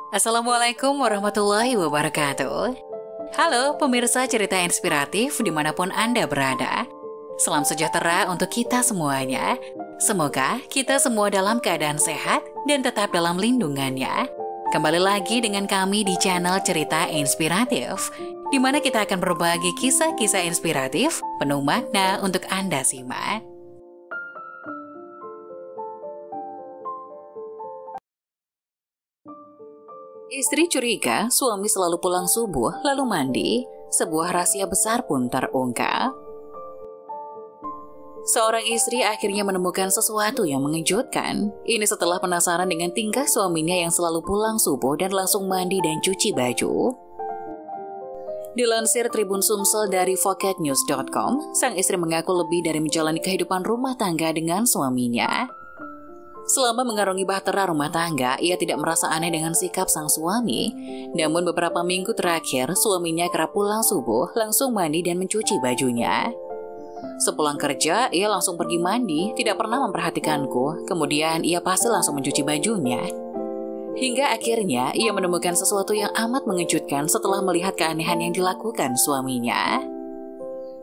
Assalamualaikum warahmatullahi wabarakatuh. Halo pemirsa cerita inspiratif dimanapun Anda berada. Salam sejahtera untuk kita semuanya. Semoga kita semua dalam keadaan sehat dan tetap dalam lindungannya. Kembali lagi dengan kami di channel Cerita Inspiratif, di mana kita akan berbagi kisah-kisah inspiratif penuh makna untuk Anda simak. Istri curiga suami selalu pulang subuh lalu mandi. Sebuah rahasia besar pun terungkap. Seorang istri akhirnya menemukan sesuatu yang mengejutkan. Ini setelah penasaran dengan tingkah suaminya yang selalu pulang subuh dan langsung mandi dan cuci baju. Dilansir Tribun Sumsel dari vocatnews.com, sang istri mengaku lebih dari menjalani kehidupan rumah tangga dengan suaminya. Selama mengarungi bahtera rumah tangga, ia tidak merasa aneh dengan sikap sang suami. Namun beberapa minggu terakhir, suaminya kerap pulang subuh, langsung mandi dan mencuci bajunya. Sepulang kerja, ia langsung pergi mandi, tidak pernah memperhatikanku. Kemudian ia pasti langsung mencuci bajunya. Hingga akhirnya, ia menemukan sesuatu yang amat mengejutkan setelah melihat keanehan yang dilakukan suaminya.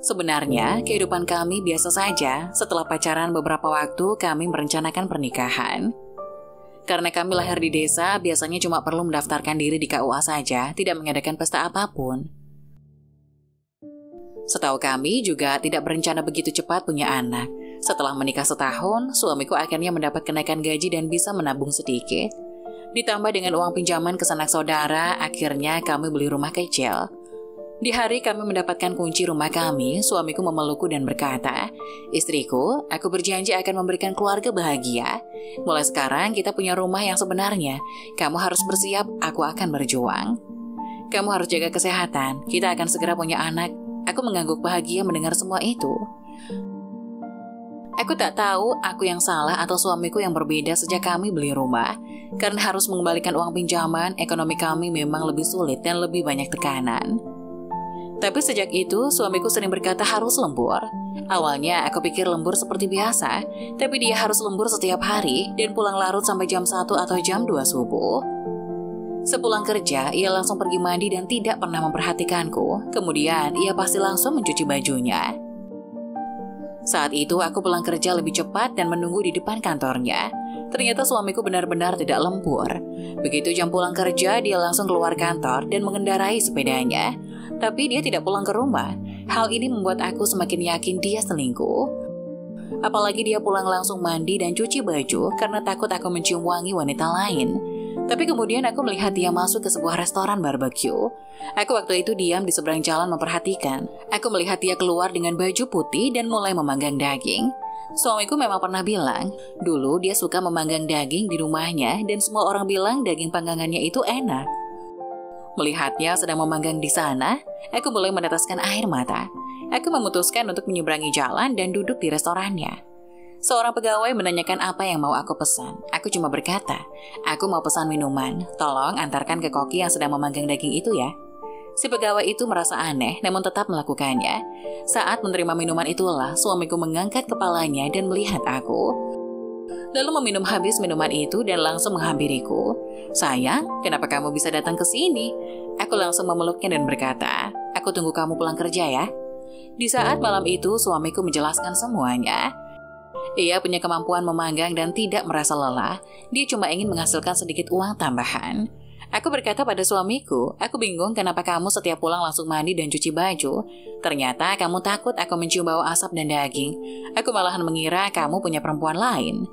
Sebenarnya, kehidupan kami biasa saja. Setelah pacaran beberapa waktu, kami merencanakan pernikahan. Karena kami lahir di desa, biasanya cuma perlu mendaftarkan diri di KUA saja, tidak mengadakan pesta apapun. Setahu kami juga tidak berencana begitu cepat punya anak. Setelah menikah setahun, suamiku akhirnya mendapat kenaikan gaji dan bisa menabung sedikit. Ditambah dengan uang pinjaman ke sanak saudara, akhirnya kami beli rumah kecil. Di hari kami mendapatkan kunci rumah kami, suamiku memelukku dan berkata, "Istriku, aku berjanji akan memberikan keluarga bahagia. Mulai sekarang kita punya rumah yang sebenarnya. Kamu harus bersiap, aku akan berjuang. Kamu harus jaga kesehatan, kita akan segera punya anak." Aku mengangguk bahagia mendengar semua itu. Aku tak tahu aku yang salah atau suamiku yang berbeda sejak kami beli rumah. Karena harus mengembalikan uang pinjaman, ekonomi kami memang lebih sulit dan lebih banyak tekanan. Tapi sejak itu, suamiku sering berkata harus lembur. Awalnya aku pikir lembur seperti biasa, tapi dia harus lembur setiap hari dan pulang larut sampai jam 1 atau jam 2 subuh. Sepulang kerja, ia langsung pergi mandi dan tidak pernah memperhatikanku. Kemudian, ia pasti langsung mencuci bajunya. Saat itu, aku pulang kerja lebih cepat dan menunggu di depan kantornya. Ternyata suamiku benar-benar tidak lembur. Begitu jam pulang kerja, dia langsung keluar kantor dan mengendarai sepedanya. Tapi dia tidak pulang ke rumah. Hal ini membuat aku semakin yakin dia selingkuh. Apalagi dia pulang langsung mandi dan cuci baju karena takut aku mencium wangi wanita lain. Tapi kemudian aku melihat dia masuk ke sebuah restoran barbecue. Aku waktu itu diam di seberang jalan memperhatikan. Aku melihat dia keluar dengan baju putih dan mulai memanggang daging. Suamiku memang pernah bilang, dulu dia suka memanggang daging di rumahnya dan semua orang bilang daging panggangannya itu enak. Melihatnya sedang memanggang di sana, aku mulai meneteskan air mata. Aku memutuskan untuk menyeberangi jalan dan duduk di restorannya. Seorang pegawai menanyakan apa yang mau aku pesan. Aku cuma berkata, "Aku mau pesan minuman. Tolong antarkan ke koki yang sedang memanggang daging itu ya." Si pegawai itu merasa aneh, namun tetap melakukannya. Saat menerima minuman itulah, suamiku mengangkat kepalanya dan melihat aku. Lalu meminum habis minuman itu dan langsung menghampiriku. "Sayang, kenapa kamu bisa datang ke sini?" Aku langsung memeluknya dan berkata, "Aku tunggu kamu pulang kerja ya." Di saat malam itu, suamiku menjelaskan semuanya. Ia punya kemampuan memanggang dan tidak merasa lelah. Dia cuma ingin menghasilkan sedikit uang tambahan. Aku berkata pada suamiku, "Aku bingung kenapa kamu setiap pulang langsung mandi dan cuci baju. Ternyata kamu takut aku mencium bau asap dan daging. Aku malahan mengira kamu punya perempuan lain.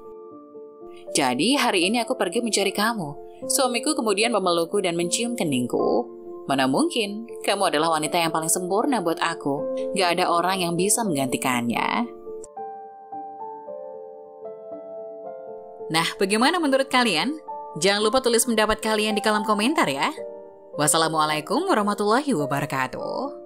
Jadi hari ini aku pergi mencari kamu." Suamiku kemudian memelukku dan mencium keningku. "Mana mungkin, kamu adalah wanita yang paling sempurna buat aku. Gak ada orang yang bisa menggantikannya." Nah, bagaimana menurut kalian? Jangan lupa tulis pendapat kalian di kolom komentar ya. Wassalamualaikum warahmatullahi wabarakatuh.